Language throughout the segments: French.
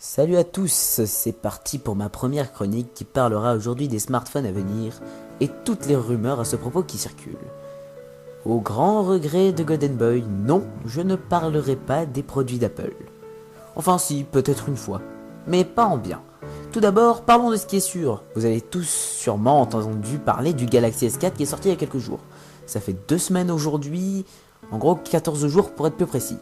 Salut à tous, c'est parti pour ma première chronique qui parlera aujourd'hui des smartphones à venir et toutes les rumeurs à ce propos qui circulent. Au grand regret de Golden Boy, non, je ne parlerai pas des produits d'Apple. Enfin si, peut-être une fois, mais pas en bien. Tout d'abord, parlons de ce qui est sûr. Vous avez tous sûrement entendu parler du Galaxy S4 qui est sorti il y a quelques jours. Ça fait 2 semaines aujourd'hui, en gros 14 jours pour être plus précis.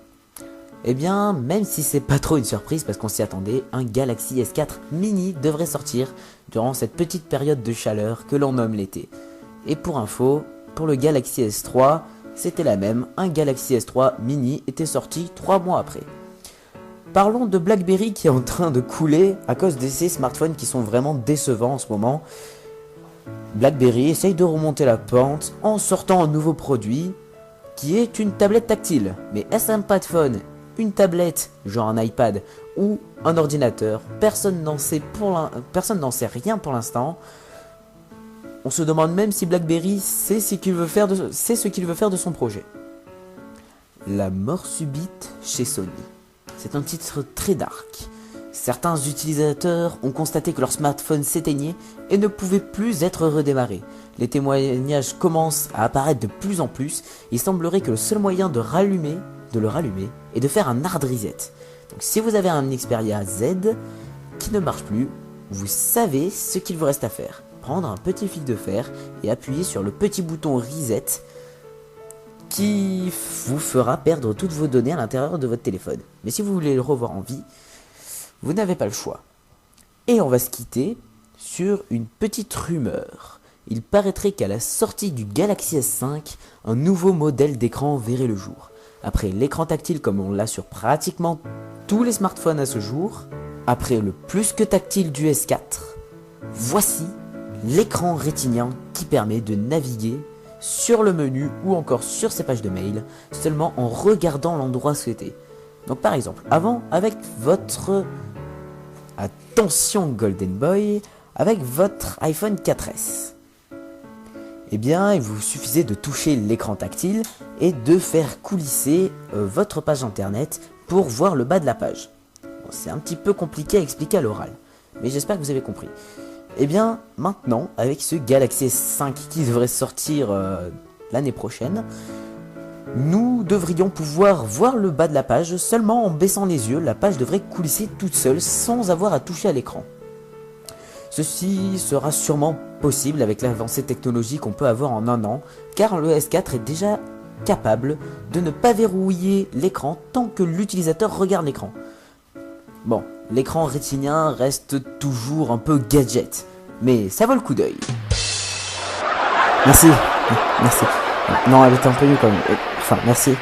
Eh bien, même si c'est pas trop une surprise parce qu'on s'y attendait, un Galaxy S4 mini devrait sortir durant cette petite période de chaleur que l'on nomme l'été. Et pour info, pour le Galaxy S3, c'était la même, un Galaxy S3 mini était sorti 3 mois après. Parlons de BlackBerry qui est en train de couler à cause de ces smartphones qui sont vraiment décevants en ce moment. BlackBerry essaye de remonter la pente en sortant un nouveau produit qui est une tablette tactile. Mais est-ce un smartphone, une tablette, genre un iPad ou un ordinateur? Personne n'en sait rien pour l'instant. On se demande même si BlackBerry sait ce qu'il veut faire de son projet. La mort subite chez Sony. C'est un titre très dark. Certains utilisateurs ont constaté que leur smartphone s'éteignait et ne pouvait plus être redémarré. Les témoignages commencent à apparaître de plus en plus. Il semblerait que le seul moyen de le rallumer est de faire un hard reset. Donc si vous avez un Xperia Z qui ne marche plus, vous savez ce qu'il vous reste à faire. Prendre un petit fil de fer et appuyer sur le petit bouton reset qui vous fera perdre toutes vos données à l'intérieur de votre téléphone. Mais si vous voulez le revoir en vie, vous n'avez pas le choix. Et on va se quitter sur une petite rumeur. Il paraîtrait qu'à la sortie du Galaxy S5, un nouveau modèle d'écran verrait le jour. Après l'écran tactile comme on l'a sur pratiquement tous les smartphones à ce jour, après le plus que tactile du S4, voici l'écran rétinien qui permet de naviguer sur le menu ou encore sur ses pages de mail seulement en regardant l'endroit souhaité. Donc par exemple, avant, avec votre attention Golden Boy, avec votre iPhone 4S, eh bien il vous suffisait de toucher l'écran tactile et de faire coulisser votre page internet pour voir le bas de la page. Bon, c'est un petit peu compliqué à expliquer à l'oral, mais j'espère que vous avez compris. Et bien maintenant, avec ce Galaxy S5 qui devrait sortir l'année prochaine, nous devrions pouvoir voir le bas de la page seulement en baissant les yeux. La page devrait coulisser toute seule sans avoir à toucher à l'écran. Ceci sera sûrement possible avec l'avancée technologique qu'on peut avoir en un an, car le S4 est déjà capable de ne pas verrouiller l'écran tant que l'utilisateur regarde l'écran. Bon, l'écran rétinien reste toujours un peu gadget, mais ça vaut le coup d'œil. Merci. Non, elle était un peu mieux quand même. Enfin, merci.